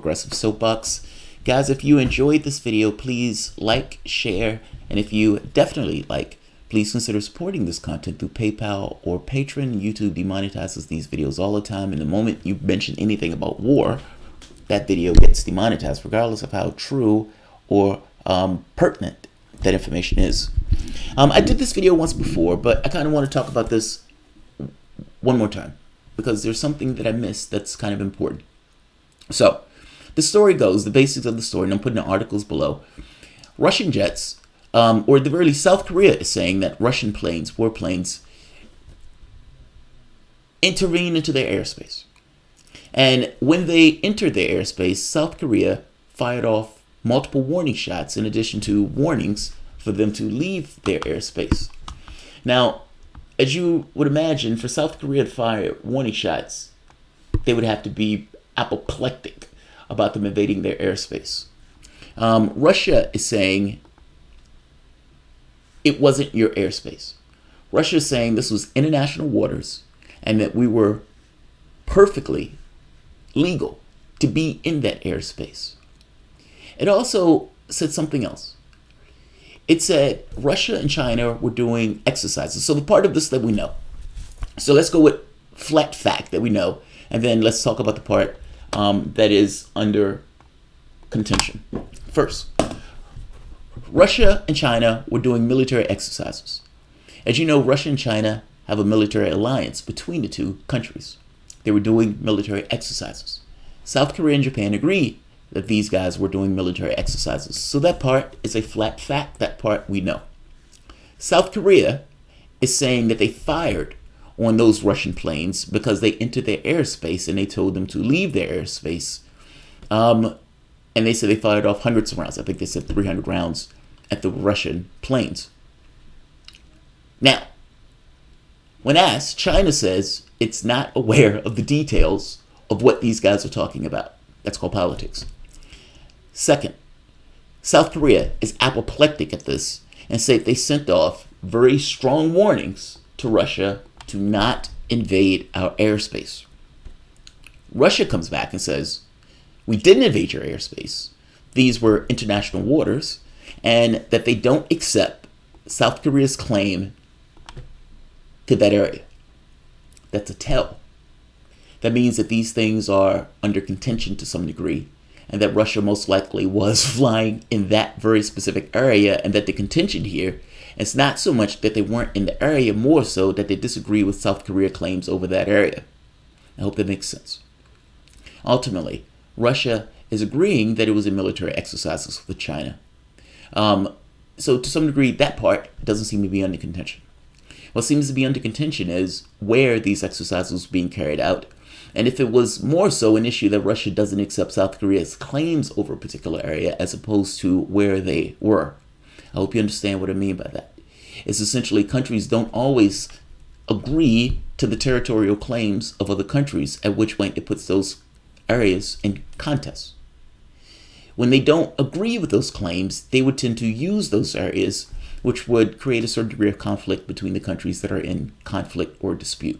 progressive soapbox. Guys, if you enjoyed this video, please like, share, and if you definitely like, please consider supporting this content through PayPal or Patreon. YouTube demonetizes these videos all the time, and the moment you mention anything about war, that video gets demonetized, regardless of how true or pertinent that information is. I did this video once before, but I kind of want to talk about this one more time because there's something that I missed that's kind of important. So the story goes, the basics of the story, and I'm putting the articles below. Russian jets, or at the very least, South Korea is saying that Russian planes, warplanes, intervene into their airspace. And when they entered their airspace, South Korea fired off multiple warning shots in addition to warnings for them to leave their airspace. Now, as you would imagine, for South Korea to fire warning shots, they would have to be apoplectic about them invading their airspace. Russia is saying it wasn't your airspace. Russia is saying this was international waters and that we were perfectly legal to be in that airspace. It also said something else. It said Russia and China were doing exercises. So the part of this that we know. So let's go with flat fact that we know, and then let's talk about the part that is under contention. First, Russia and China were doing military exercises. As you know, Russia and China have a military alliance between the two countries. They were doing military exercises. South Korea and Japan agree that these guys were doing military exercises. So that part is a flat fact. That part we know. South Korea is saying that they fired on those Russian planes because they entered their airspace and they told them to leave their airspace. And they said they fired off hundreds of rounds. I think they said 300 rounds at the Russian planes. Now, when asked, China says it's not aware of the details of what these guys are talking about. That's called politics. Second, South Korea is apoplectic at this and say they sent off very strong warnings to Russia to not invade our airspace. Russia comes back and says, we didn't invade your airspace. These were international waters, and that they don't accept South Korea's claim to that area. That's a tell. That means that these things are under contention to some degree, and that Russia most likely was flying in that very specific area, and that the contention here is not so much that they weren't in the area, more so that they disagree with South Korea claims over that area. I hope that makes sense. Ultimately, Russia is agreeing that it was in military exercises with China. So to some degree, that part doesn't seem to be under contention. What seems to be under contention is where these exercises were being carried out, and if it was more so an issue that Russia doesn't accept South Korea's claims over a particular area as opposed to where they were. I hope you understand what I mean by that. It's essentially countries don't always agree to the territorial claims of other countries, at which point it puts those areas in contest. When they don't agree with those claims, they would tend to use those areas, which would create a certain degree of conflict between the countries that are in conflict or dispute.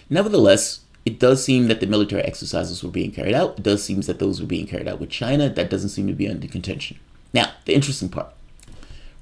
Nevertheless, it does seem that the military exercises were being carried out. It does seem that those were being carried out with China. That doesn't seem to be under contention. Now, the interesting part.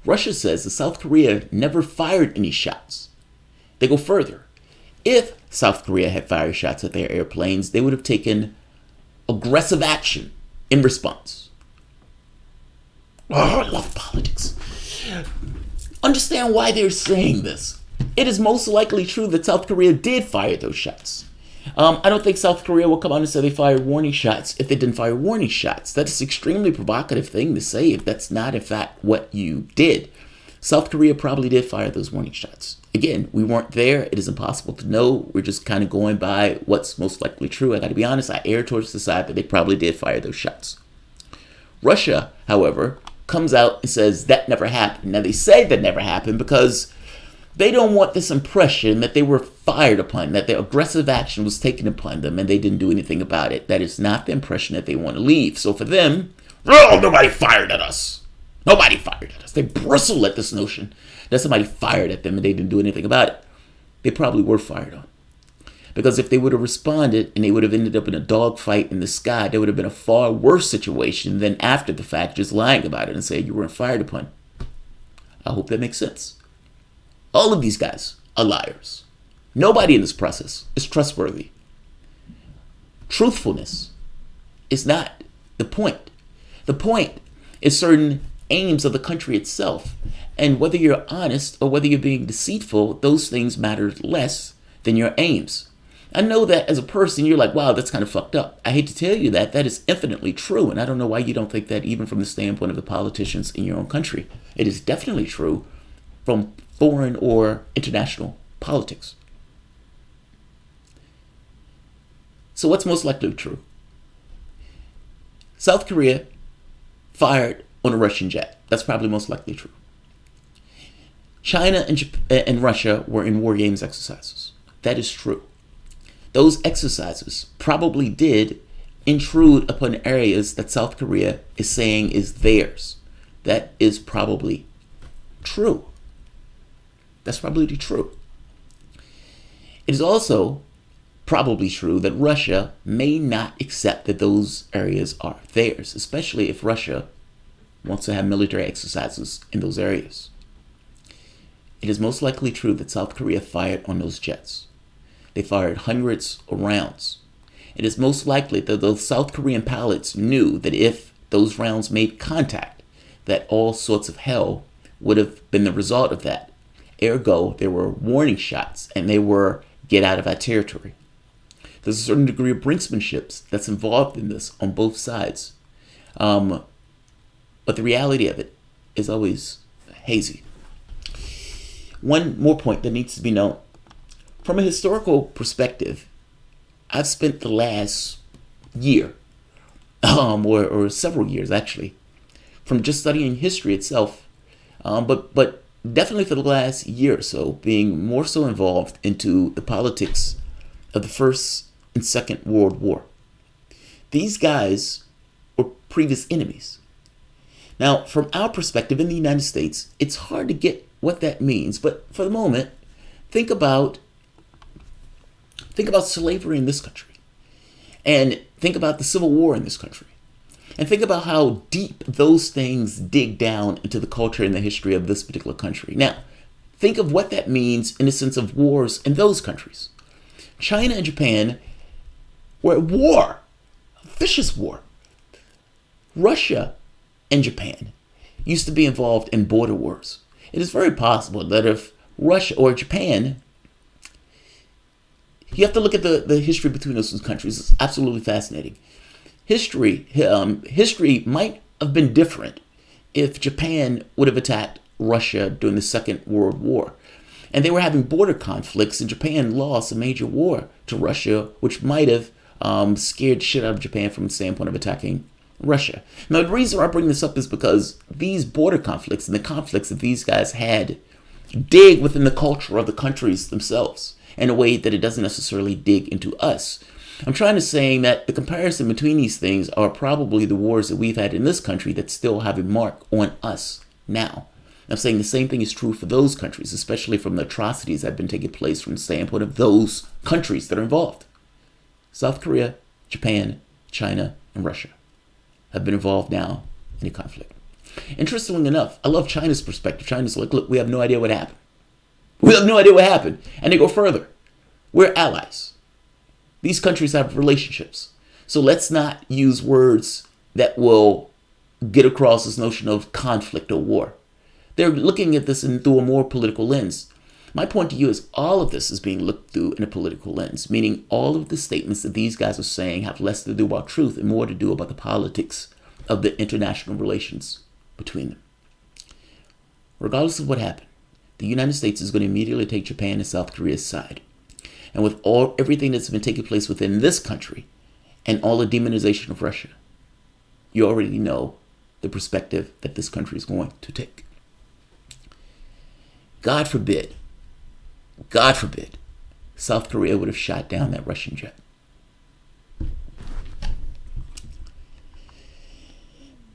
Russia says that South Korea never fired any shots. They go further. If South Korea had fired shots at their airplanes, they would have taken aggressive action in response. Oh, I love politics. Understand why they're saying this. It is most likely true that South Korea did fire those shots. I don't think South Korea will come out and say they fired warning shots if they didn't fire warning shots. That is an extremely provocative thing to say if that's not, in fact, what you did. South Korea probably did fire those warning shots. Again, we weren't there. It is impossible to know. We're just kind of going by what's most likely true. I got to be honest, I err towards the side that they probably did fire those shots. Russia, however, comes out and says that never happened. Now, they say that never happened because they don't want this impression that they were fired upon, that their aggressive action was taken upon them and they didn't do anything about it. That is not the impression that they want to leave. So for them, oh, nobody fired at us. Nobody fired at us. They bristle at this notion that somebody fired at them and they didn't do anything about it. They probably were fired on. Because if they would have responded and they would have ended up in a dogfight in the sky, there would have been a far worse situation than after the fact just lying about it and saying you weren't fired upon. I hope that makes sense. All of these guys are liars. Nobody in this process is trustworthy. Truthfulness is not the point. The point is certain aims of the country itself. And whether you're honest or whether you're being deceitful, those things matter less than your aims. I know that as a person, you're like, wow, that's kind of fucked up. I hate to tell you that is infinitely true. And I don't know why you don't think that even from the standpoint of the politicians in your own country. It is definitely true from foreign or international politics. So what's most likely true? South Korea fired on a Russian jet. That's probably most likely true. China and Russia were in war games exercises. That is true. Those exercises probably did intrude upon areas that South Korea is saying is theirs. That is probably true. That's probably true. It is also probably true that Russia may not accept that those areas are theirs, especially if Russia wants to have military exercises in those areas. It is most likely true that South Korea fired on those jets. They fired hundreds of rounds. It is most likely that those South Korean pilots knew that if those rounds made contact, that all sorts of hell would have been the result of that. Ergo, there were warning shots and they were get out of our territory. There's a certain degree of brinksmanship that's involved in this on both sides. But the reality of it is always hazy. One more point that needs to be known. From a historical perspective, I've spent the last year, or several years actually, from just studying history itself, but definitely for the last year or so, being more so involved into the politics of the First and Second World War. These guys were previous enemies. Now, from our perspective in the United States, it's hard to get what that means, but for the moment, think about slavery in this country, and think about the Civil War in this country, and think about how deep those things dig down into the culture and the history of this particular country. Now, think of what that means in the sense of wars in those countries. China and Japan were at war, a vicious war. Russia and Japan used to be involved in border wars. It is very possible that if Russia or Japan, you have to look at the history between those two countries. It's absolutely fascinating. History might have been different if Japan would have attacked Russia during the Second World War. And they were having border conflicts, and Japan lost a major war to Russia, which might have scared shit out of Japan from the standpoint of attacking Russia. Now, the reason I bring this up is because these border conflicts and the conflicts that these guys had dig within the culture of the countries themselves in a way that it doesn't necessarily dig into us. I'm trying to say that the comparison between these things are probably the wars that we've had in this country that still have a mark on us now. I'm saying the same thing is true for those countries, especially from the atrocities that have been taking place from the standpoint of those countries that are involved. South Korea, Japan, China, and Russia have been involved now in a conflict. Interestingly enough, I love China's perspective. China's like, look, we have no idea what happened. We have no idea what happened. And they go further. We're allies. These countries have relationships. So let's not use words that will get across this notion of conflict or war. They're looking at this through a more political lens. My point to you is all of this is being looked through in a political lens, meaning all of the statements that these guys are saying have less to do about truth and more to do about the politics of the international relations between them. Regardless of what happened, the United States is going to immediately take Japan and South Korea's side. And with everything that's been taking place within this country and all the demonization of Russia, you already know the perspective that this country is going to take. God forbid, South Korea would have shot down that Russian jet.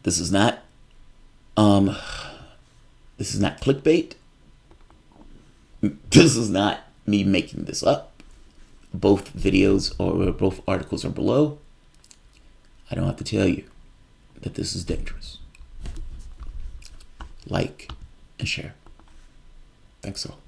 This is not clickbait. This is not me making this up. Both videos or both articles are below. I don't have to tell you that this is dangerous. Like and share. Thanks all.